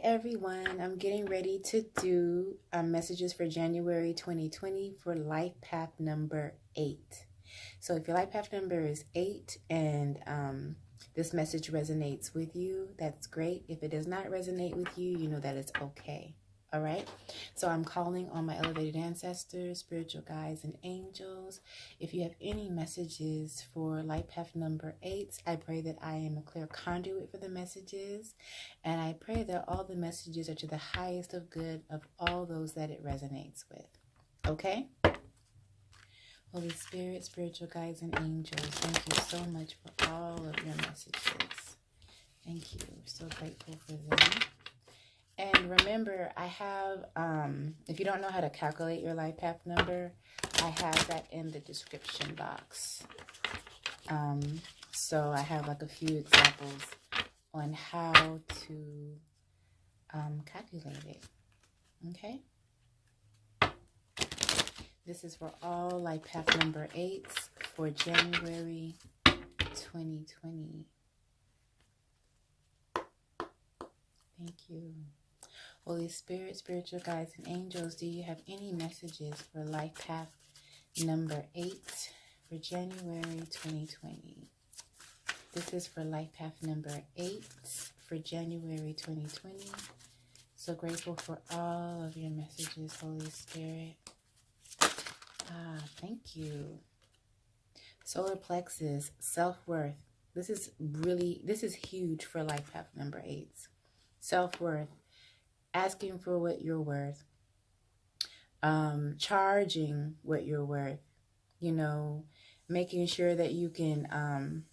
everyone. I'm getting ready to do messages for January 2020 for life path number 8. So if your life path number is 8 and this message resonates with you, that's great. If it does not resonate with you, you know that it's okay. All right. So I'm calling on my elevated ancestors, spiritual guides, and angels. If you have any messages for life path number 8, I pray that I am a clear conduit for the messages. And I pray that all the messages are to the highest of good of all those that it resonates with. Okay? Holy Spirit, spiritual guides, and angels, thank you so much for all of your messages. Thank you. We're so grateful for them. And remember, I have, if you don't know how to calculate your life path number, I have that in the description box. So I have like a few examples on how to calculate it. Okay? This is for all life path number 8s for January 2020. Thank you. Holy Spirit, spiritual guides, and angels, do you have any messages for life path number 8 for January 2020? This is for life path number 8 for January 2020. So grateful for all of your messages, Holy Spirit. Thank you. Solar plexus, self-worth. This is huge for life path number 8s. Self-worth. Asking for what you're worth, charging what you're worth, making sure that you can,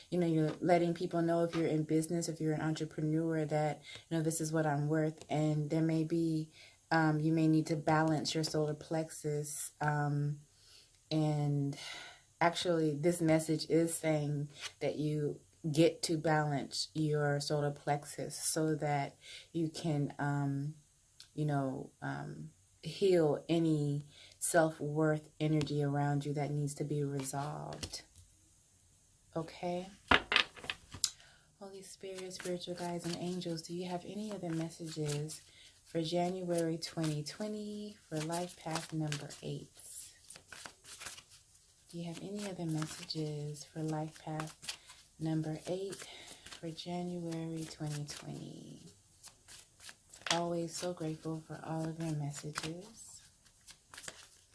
you're letting people know if you're in business, if you're an entrepreneur, that, this is what I'm worth. And there may be, you may need to balance your solar plexus. And actually, this message is saying that you get to balance your solar plexus so that you can, heal any self-worth energy around you that needs to be resolved. Okay? Holy Spirit, spiritual guides, and angels, do you have any other messages for January 2020 for life path number 8? Do you have any other messages for life path number 8 for January 2020. Always so grateful for all of your messages.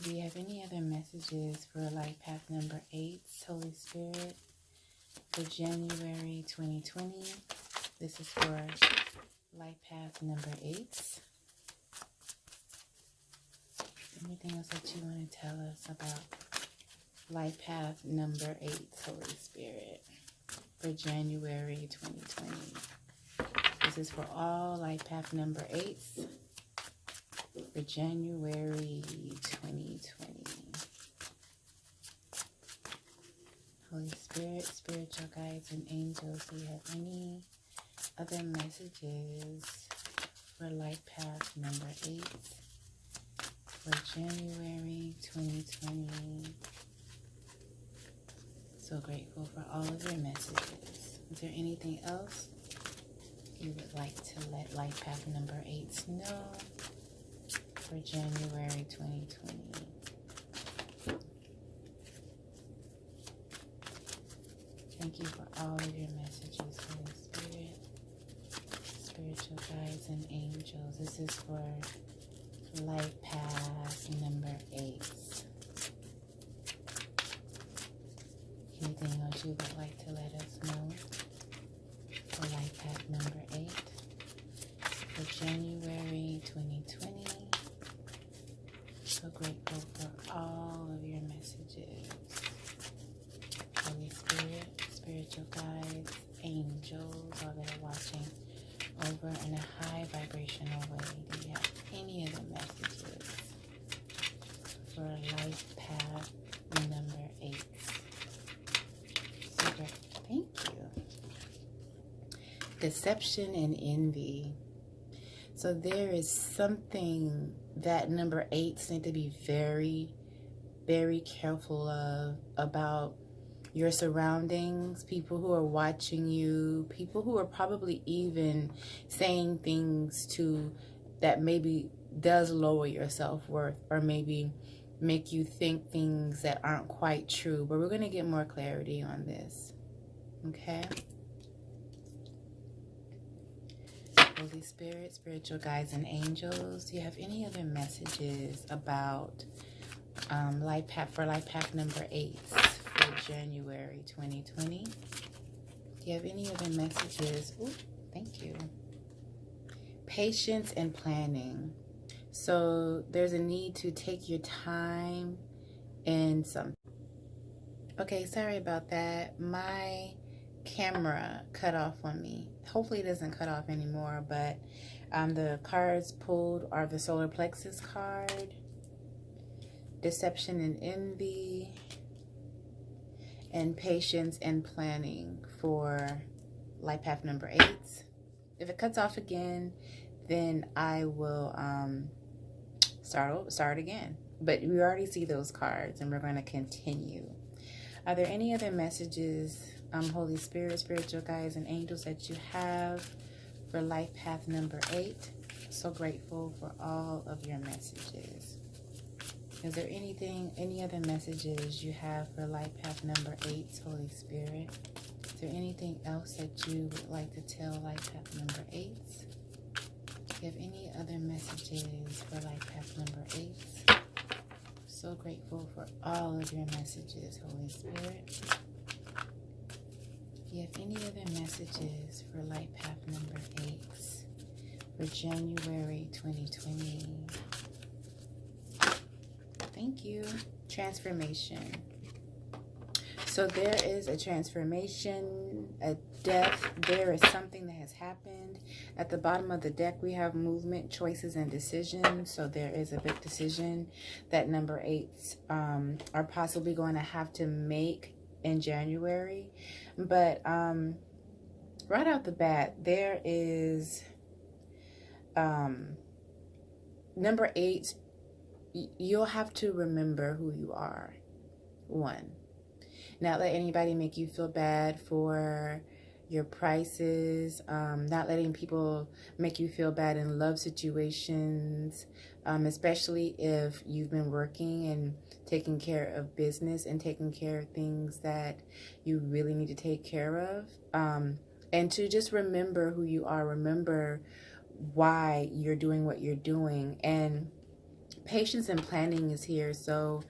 Do you have any other messages for life path number 8, Holy Spirit, for January 2020? This is for life path number 8. Anything else that you want to tell us about life path number 8, Holy Spirit, for January 2020. This is for all life path number 8s for January 2020. Holy Spirit, spiritual guides, and angels, do you have any other messages for life path number 8 for January 2020? So grateful for all of your messages. Is there anything else you would like to let life path number 8 know for January 2020? Thank you for all of your messages, Holy Spirit, spiritual guides, and angels. This is for life path number 8. Anything else you would like to let us know for life path number 8 for January 2020? So grateful for all of your messages. Holy Spirit, spiritual guides, angels, all that are watching over in a high vibrational way. Do you have any other messages for life path number 8? Thank you. Deception and envy. So there is something that number 8s need to be very, very careful of about, your surroundings, people who are watching you, people who are probably even saying things to that maybe does lower your self-worth, or maybe make you think things that aren't quite true. But we're going to get more clarity on this. Okay? Holy Spirit, spiritual guides, and angels, do you have any other messages about life path number 8 for January 2020? Do you have any other messages? Ooh, thank you. Patience and planning. So there's a need to take your time and some. Okay, sorry about that. My camera cut off on me. Hopefully it doesn't cut off anymore, but the cards pulled are the solar plexus card, deception and envy, and patience and planning for life path number 8. If it cuts off again, then I will start again. But we already see those cards, and we're going to continue. Are there any other messages, Holy Spirit, spiritual guides, and angels that you have for life path number 8? So grateful for all of your messages. Is there any other messages you have for life path number 8, Holy Spirit? Is there anything else that you would like to tell life path number 8? Do you have any other messages for life path number 8? So grateful for all of your messages, Holy Spirit. Do you have any other messages for life path number 8 for January 2020? Thank you. Transformation. So there is a transformation, a death. There is something that has happened. At the bottom of the deck, we have movement, choices, and decisions. So there is a big decision that number 8s are possibly going to have to make in January. But right out the bat, there is number 8. You'll have to remember who you are. 1. Not let anybody make you feel bad for your prices. Not letting people make you feel bad in love situations, especially if you've been working and taking care of business and taking care of things that you really need to take care of. And to just remember who you are. Remember why you're doing what you're doing. And patience and planning is here. So,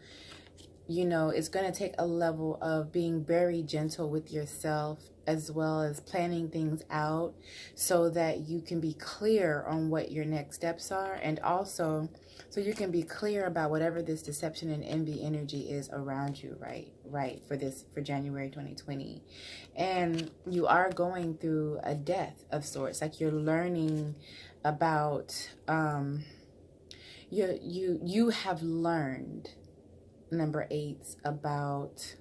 you know, it's going to take a level of being very gentle with yourself, as well as planning things out so that you can be clear on what your next steps are. And also so you can be clear about whatever this deception and envy energy is around you, right, for January 2020. And you are going through a death of sorts. Like, you're learning about, you have learned, number 8, about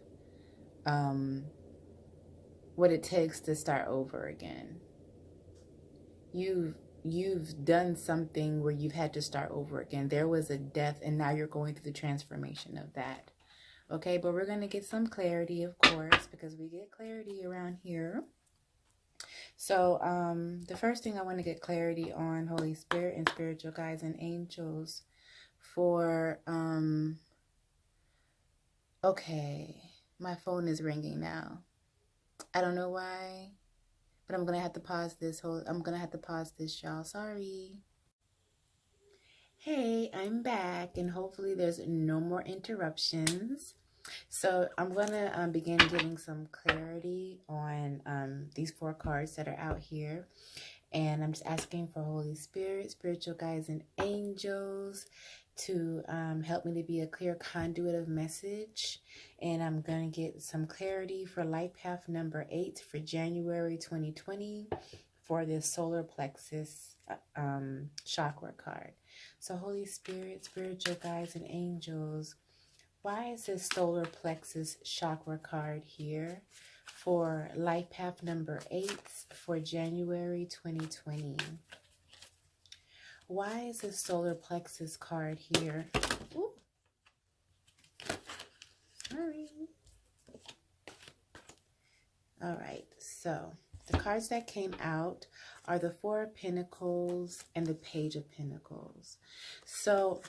what it takes to start over again. You've done something where you've had to start over again. There was a death, and now you're going through the transformation of that. Okay, but we're going to get some clarity, of course, because we get clarity around here. So the first thing I want to get clarity on, Holy Spirit and spiritual guides and angels, for okay, my phone is ringing now. I don't know why, but I'm gonna have to pause this y'all. Sorry. Hey, I'm back, and hopefully there's no more interruptions. So I'm gonna begin getting some clarity on these 4 cards that are out here. And I'm just asking for Holy Spirit, spiritual guides, and angels to help me to be a clear conduit of message. And I'm going to get some clarity for life path number 8 for January 2020 for this solar plexus chakra card. So Holy Spirit, spiritual guides, and angels, why is this solar plexus chakra card here for life path number 8 for January 2020? Why is this solar plexus card here? Ooh. Sorry. All right, so the cards that came out are the Four of Pentacles and the Page of Pentacles. So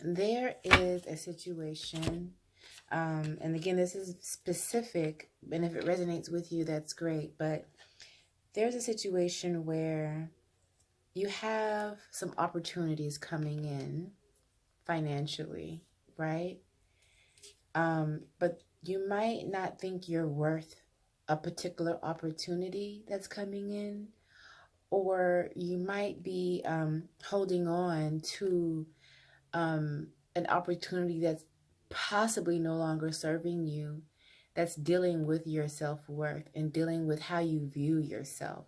there is a situation, and again, this is specific, and if it resonates with you, that's great, but there's a situation where you have some opportunities coming in financially, right? But you might not think you're worth a particular opportunity that's coming in, or you might be holding on to an opportunity that's possibly no longer serving you, that's dealing with your self-worth and dealing with how you view yourself.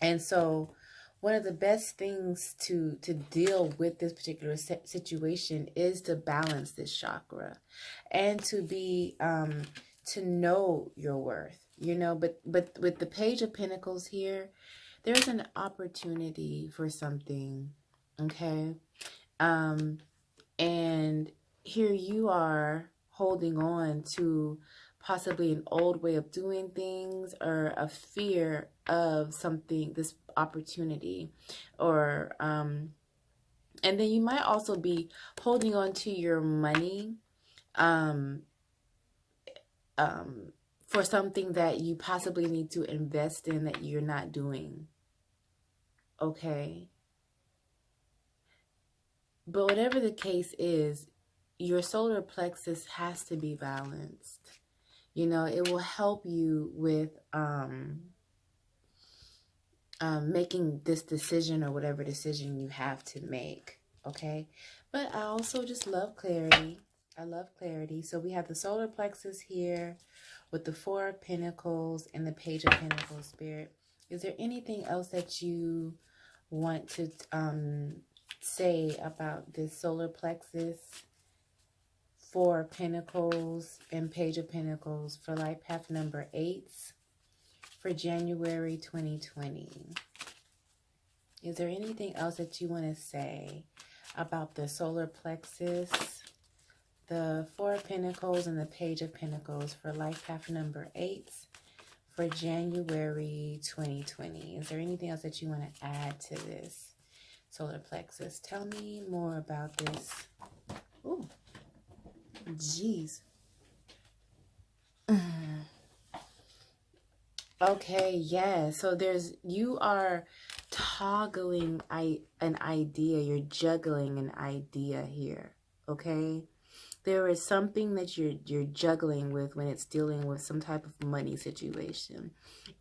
And so one of the best things to deal with this particular situation is to balance this chakra and to be to know your worth, you know. But with the Page of Pentacles here, there's an opportunity for something, okay? And here you are holding on to possibly an old way of doing things, or a fear of something, this opportunity, or and then you might also be holding on to your money for something that you possibly need to invest in that you're not doing, okay? But whatever the case is, your solar plexus has to be balanced. You know, it will help you with making this decision, or whatever decision you have to make, okay? But I also just love clarity. I love clarity. So we have the solar plexus here with the Four of Pentacles and the Page of Pentacles, Spirit. Is there anything else that you want to say about this solar plexus, Four of Pentacles and Page of Pentacles for life path number 8 for January 2020? Is there anything else that you want to say about the solar plexus, the Four of Pentacles and the Page of Pentacles for life path number 8 for January 2020? Is there anything else that you want to add to this solar plexus? Tell me more about this. Ooh, jeez. Okay, yeah. So you are toggling an idea. You're juggling an idea here, okay? There is something that you're juggling with when it's dealing with some type of money situation.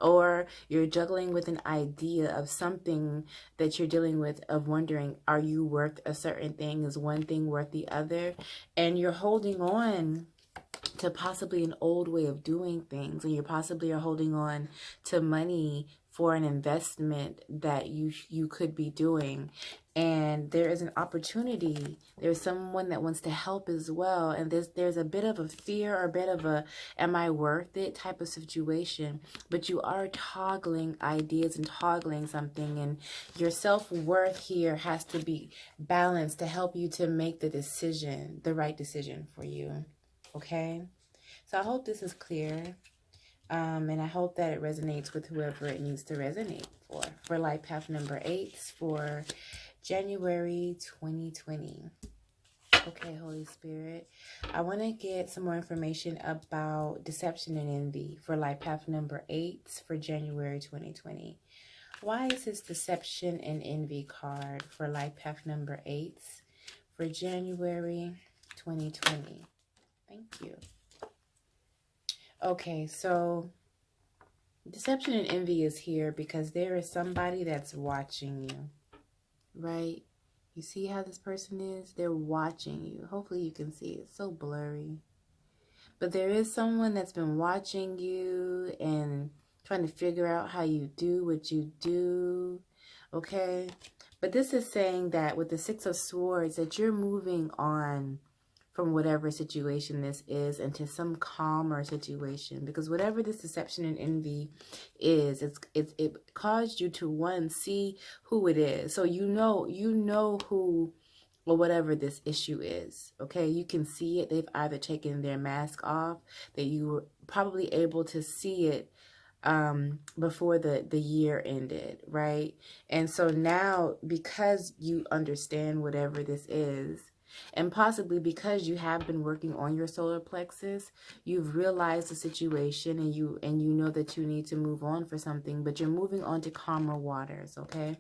Or you're juggling with an idea of something that you're dealing with, of wondering, are you worth a certain thing? Is one thing worth the other? And you're holding on to possibly an old way of doing things, and you possibly are holding on to money for an investment that you could be doing, and there is an opportunity. There's someone that wants to help as well, and there's a bit of a fear, or a bit of a am I worth it type of situation, but you are toggling ideas and toggling something, and your self-worth here has to be balanced to help you to make the decision, the right decision for you. Okay, so I hope this is clear, and I hope that it resonates with whoever it needs to resonate for life path number 8 for January 2020. Okay, Holy Spirit, I want to get some more information about deception and envy for life path number 8 for January 2020. Why is this deception and envy card for life path number 8 for January 2020? Thank you. Okay, so deception and envy is here because there is somebody that's watching you, right? You see how this person is? They're watching you. Hopefully you can see. It's so blurry. But there is someone that's been watching you and trying to figure out how you do what you do, okay? But this is saying that with the Six of Swords, that you're moving on from whatever situation this is into some calmer situation, because whatever this deception and envy is, it caused you to, one, see who it is. So you know who or whatever this issue is, okay? You can see it. They've either taken their mask off, that you probably able to see it before the year ended, right? And so now, because you understand whatever this is, and possibly because you have been working on your solar plexus, you've realized the situation, and you know that you need to move on for something, but you're moving on to calmer waters, okay?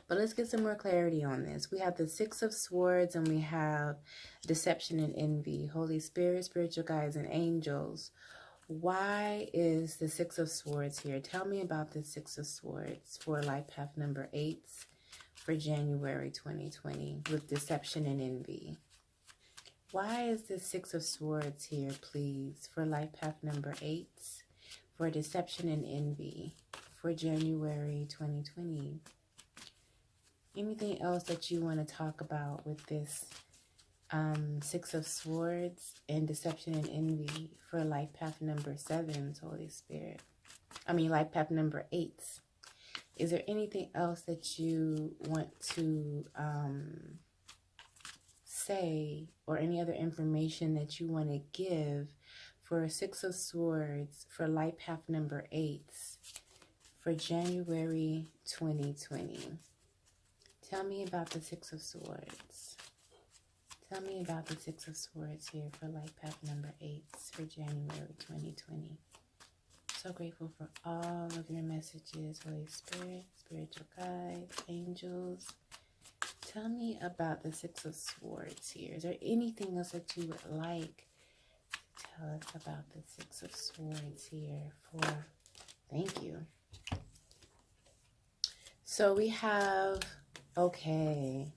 But let's get some more clarity on this. We have the Six of Swords, and we have deception and envy. Holy Spirit, spiritual guides, and angels. Why is the Six of Swords here? Tell me about the Six of Swords for life path number 8 for January 2020 with deception and envy. Why is the Six of Swords here, please, for life path number 8 for deception and envy for January 2020? Anything else that you want to talk about with this Six of Swords and deception and envy for life path number 7, Holy Spirit? I mean, life path number 8. Is there anything else that you want to say, or any other information that you want to give for Six of Swords for life path number 8 for January 2020? Tell me about the Six of Swords. Tell me about the Six of Swords here for life path number 8 for January 2020. So grateful for all of your messages, Holy Spirit, spiritual guides, angels. Tell me about the Six of Swords here. Is there anything else that you would like to tell us about the Six of Swords here for? Thank you. So we have, okay.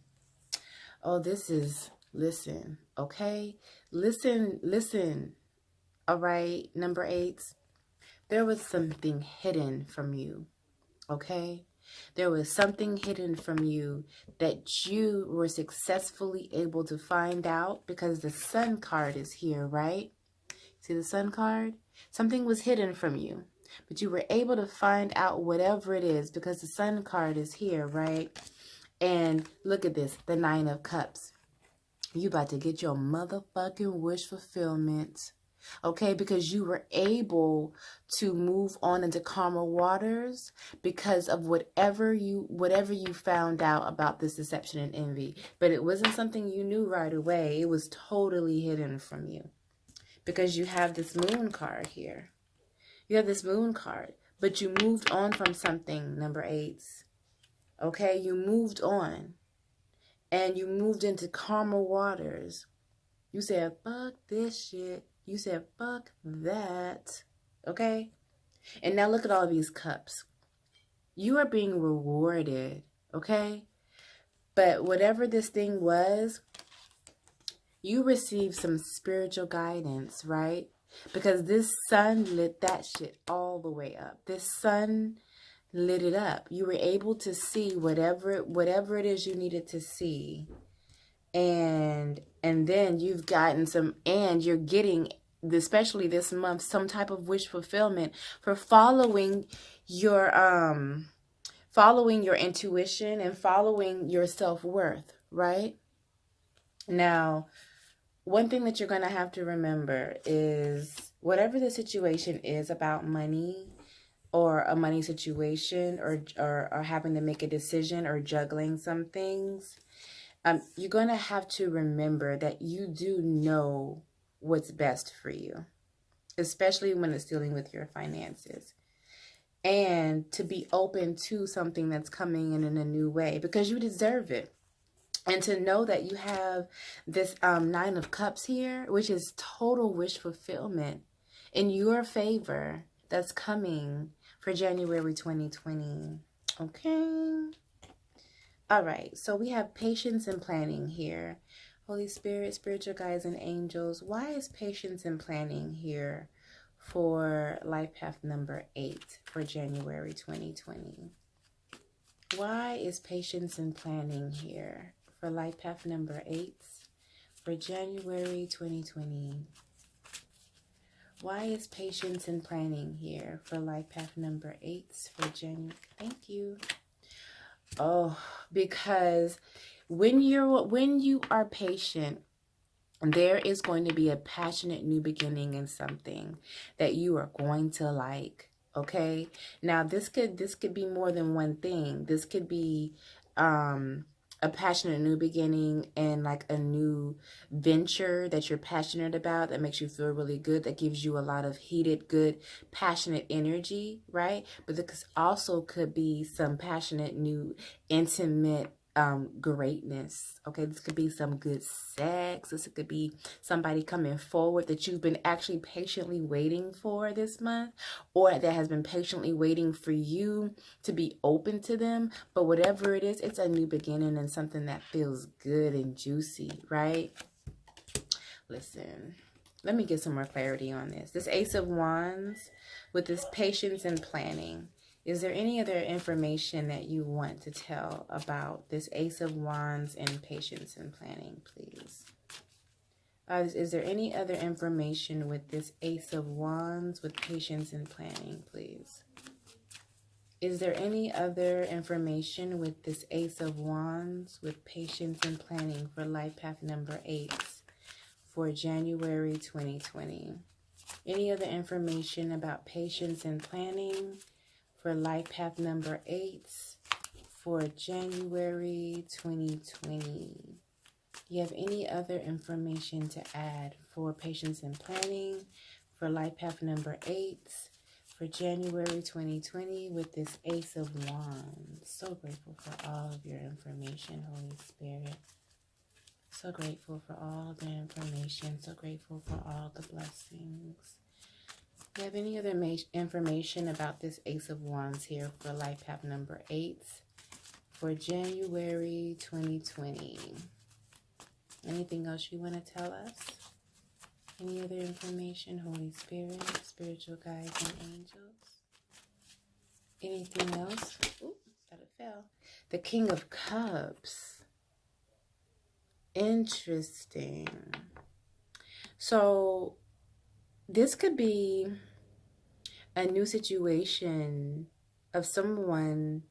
Oh, this is, listen, okay? Listen. All right, number 8. There was something hidden from you, okay? There was something hidden from you that you were successfully able to find out because the Sun card is here, right? See the Sun card? Something was hidden from you, but you were able to find out whatever it is because the Sun card is here, right? And look at this, the Nine of Cups. You about to get your motherfucking wish fulfillment. Okay, because you were able to move on into calmer waters because of whatever you found out about this deception and envy. But it wasn't something you knew right away. It was totally hidden from you because you have this Moon card here. You have this Moon card, but you moved on from something, number 8. Okay, you moved on and you moved into calmer waters. You said, fuck this shit. You said, fuck that. Okay? And now look at all these cups. You are being rewarded. Okay? But whatever this thing was, you received some spiritual guidance, right? Because this sun lit that shit all the way up. This sun lit it up. You were able to see whatever it is you needed to see. And then you've gotten some, and you're getting, especially this month, some type of wish fulfillment for following your intuition and following your self-worth, right? Now, one thing that you're going to have to remember is whatever the situation is about money, or a money situation, or having to make a decision, or juggling some things, you're going to have to remember that you do know what's best for you, especially when it's dealing with your finances. And to be open to something that's coming in a new way because you deserve it. And to know that you have this Nine of Cups here, which is total wish fulfillment in your favor that's coming for January 2020. Okay. All right, so we have patience and planning here. Holy Spirit, spiritual guides, and angels. Why is patience and planning here for life path number 8 for January 2020? Why is patience and planning here for life path number 8 for January 2020? Why is patience and planning here for life path number 8 for January? Thank you. Oh, because when you are patient there is going to be a passionate new beginning in something that you are going to like. Okay. Now this could be more than one thing. This could be a passionate new beginning and like a new venture that you're passionate about, that makes you feel really good, that gives you a lot of heated, good, passionate energy, right? But this also could be some passionate new intimate greatness. Okay, this could be some good sex. This could be somebody coming forward that you've been actually patiently waiting for this month, or that has been patiently waiting for you to be open to them. But whatever it is, it's a new beginning and something that feels good and juicy, right? Listen, let me get some more clarity on this. This Ace of Wands with this patience and planning. Is there any other information that you want to tell about this Ace of Wands and patience and planning, please? Is there any other information with this Ace of Wands with patience and planning, please? Is there any other information with this Ace of Wands with patience and planning for life path number 8 for January 2020? Any other information about patience and planning for life path number 8 for January 2020? You have any other information to add for patience and planning for life path number 8 for January 2020 with this Ace of Wands? So grateful for all of your information, Holy Spirit. So grateful for all the information. So grateful for all the blessings. Do you have any other information about this Ace of Wands here for life path number 8 for January 2020? Anything else you want to tell us? Any other information, Holy Spirit, spiritual guides, and angels? Anything else? Ooh, thought it fell. The King of Cups. Interesting. So this could be a new situation of someone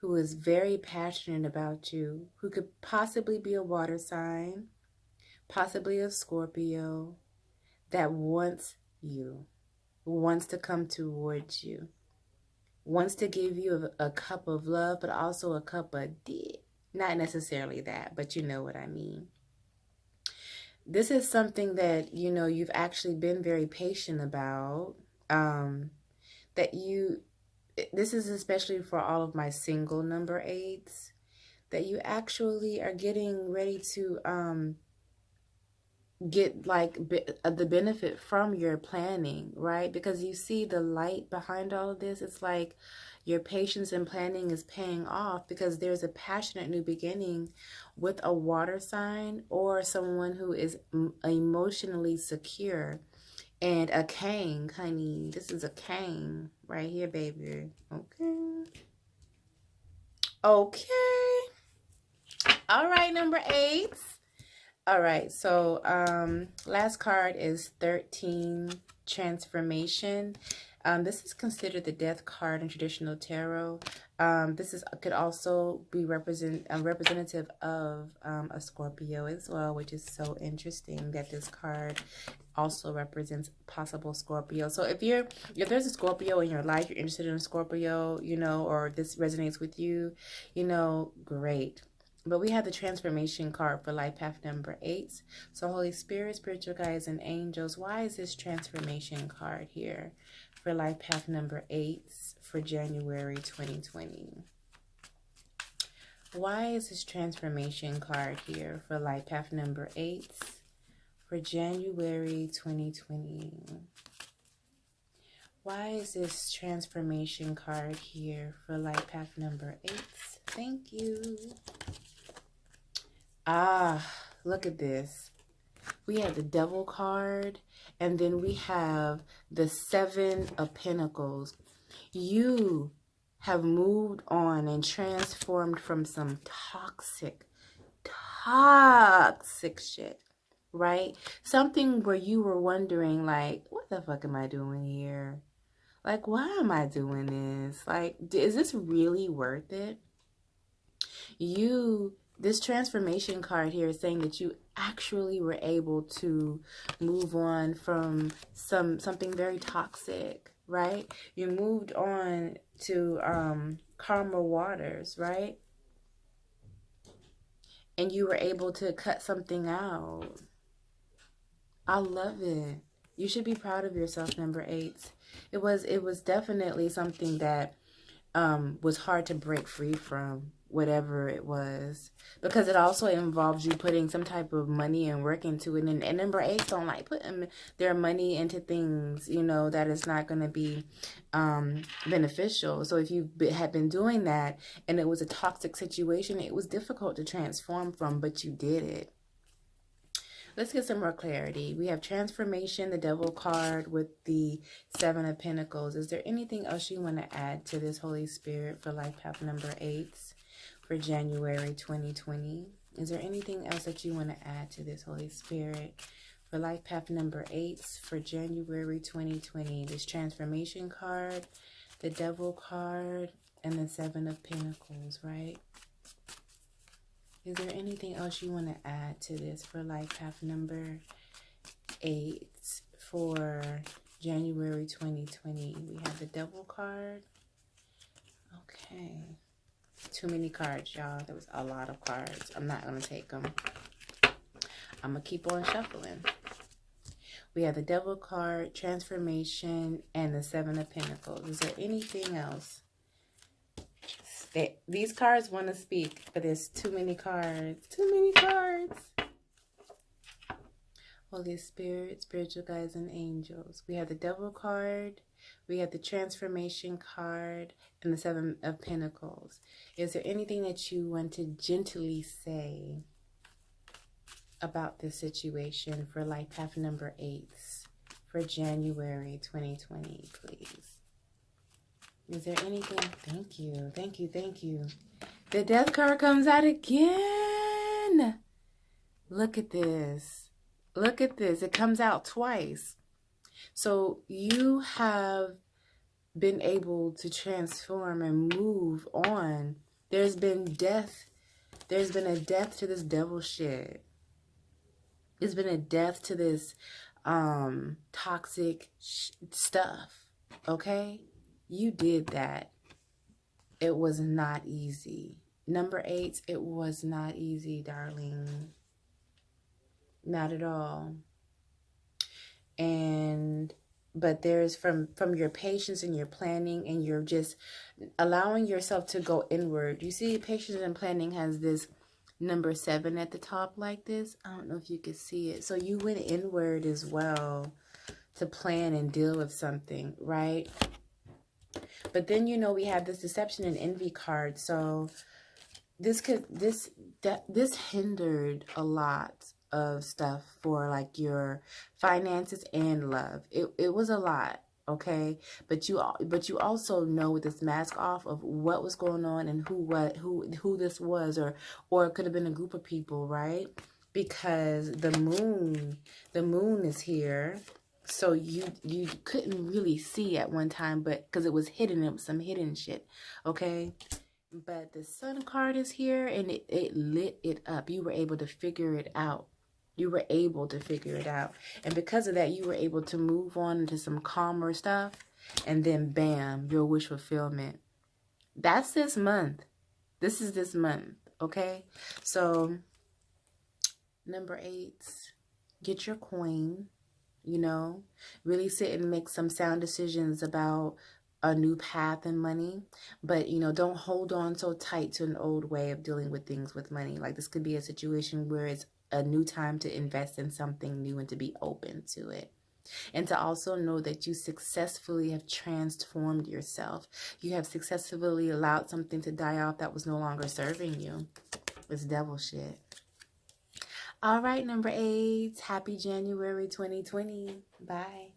who is very passionate about you, who could possibly be a water sign, possibly a Scorpio, that wants you, wants to come towards you, wants to give you a cup of love, but also a cup of dick. Not necessarily that, but you know what I mean. This is something that, you know, you've actually been very patient about. This is especially for all of my single number 8s, that you actually are getting ready to get like the benefit from your planning, right? Because you see the light behind all of this. It's like your patience and planning is paying off, because there's a passionate new beginning with a water sign or someone who is emotionally secure. And a king, honey. This is a king right here, baby. Okay. Okay. All right, number 8. All right, so last card is 13, transformation. This is considered the death card in traditional tarot. This could also be representative of a Scorpio as well, which is so interesting that this card also represents possible Scorpio. So if there's a Scorpio in your life, you're interested in a Scorpio, you know, or this resonates with you, you know, great. But we have the transformation card for life path number 8. So Holy Spirit, spiritual guides, and angels, why is this transformation card here for life path number 8 for January 2020? Why is this transformation card here for life path number 8 for January 2020? Why is this transformation card here for life path number 8? Thank you. Look at this. We have the Devil card, and then we have the 7 of Pentacles. You have moved on and transformed from some toxic shit, right? Something where you were wondering, like, what the fuck am I doing here? Like, why am I doing this? Like, is this really worth it? You this transformation card here is saying that you actually were able to move on from something very toxic, right? You moved on to calmer waters, right? And you were able to cut something out. I love it. You should be proud of yourself, number 8. It was definitely something that was hard to break free from, whatever it was, because it also involves you putting some type of money and work into it. And number 8 don't like putting their money into things, you know, that is not going to be beneficial. So if you had been doing that and it was a toxic situation, it was difficult to transform from, but you did it. Let's get some more clarity. We have transformation, the devil card with the 7 of Pentacles. Is there anything else you want to add to this, Holy Spirit, for life path number 8 for January 2020? Is there anything else that you want to add to this, Holy Spirit, for life path number 8 for January 2020? This transformation card, the devil card, and the 7 of Pentacles, right? Is there anything else you want to add to this for life path number 8 for January 2020? We have the devil card. Okay. Too many cards, y'all. There was a lot of cards. I'm not going to take them. I'm going to keep on shuffling. We have the devil card, transformation, and the 7 of Pentacles. Is there anything else? These cards want to speak, but there's too many cards. Too many cards. Holy Spirit, spiritual guides, and angels. We have the devil card. We have the transformation card and the 7 of Pentacles. Is there anything that you want to gently say about this situation for life path number 8 for January 2020, please? Is there anything? Thank you. Thank you. Thank you. The death card comes out again. Look at this. Look at this. It comes out twice. So you have been able to transform and move on. There's been death. There's been a death to this devil shit. There's been a death to this toxic stuff. Okay? You did that. It was not easy. Number 8, it was not easy, darling. Not at all. But there's from your patience and your planning, and you're just allowing yourself to go inward. You see, patience and planning has this number 7 at the top like this. I don't know if you can see it. So you went inward as well to plan and deal with something, right? But then, you know, we have this deception and envy card. So this hindered a lot of stuff for like your finances and love. It was a lot, okay? But you also know with this mask off of what was going on and who this was, or it could have been a group of people, right? Because the moon is here. So you couldn't really see at one time, but because it was hidden, it was some hidden shit, okay? But the sun card is here, and it lit it up. You were able to figure it out. You were able to figure it out. And because of that, you were able to move on into some calmer stuff, and then bam, your wish fulfillment. That's this month. This is this month, okay? So number 8, get your coin. You know, really sit and make some sound decisions about a new path and money. But, you know, don't hold on so tight to an old way of dealing with things with money. Like this could be a situation where it's a new time to invest in something new and to be open to it. And to also know that you successfully have transformed yourself. You have successfully allowed something to die off that was no longer serving you. It's devil shit. All right, number 8. Happy January 2020. Bye.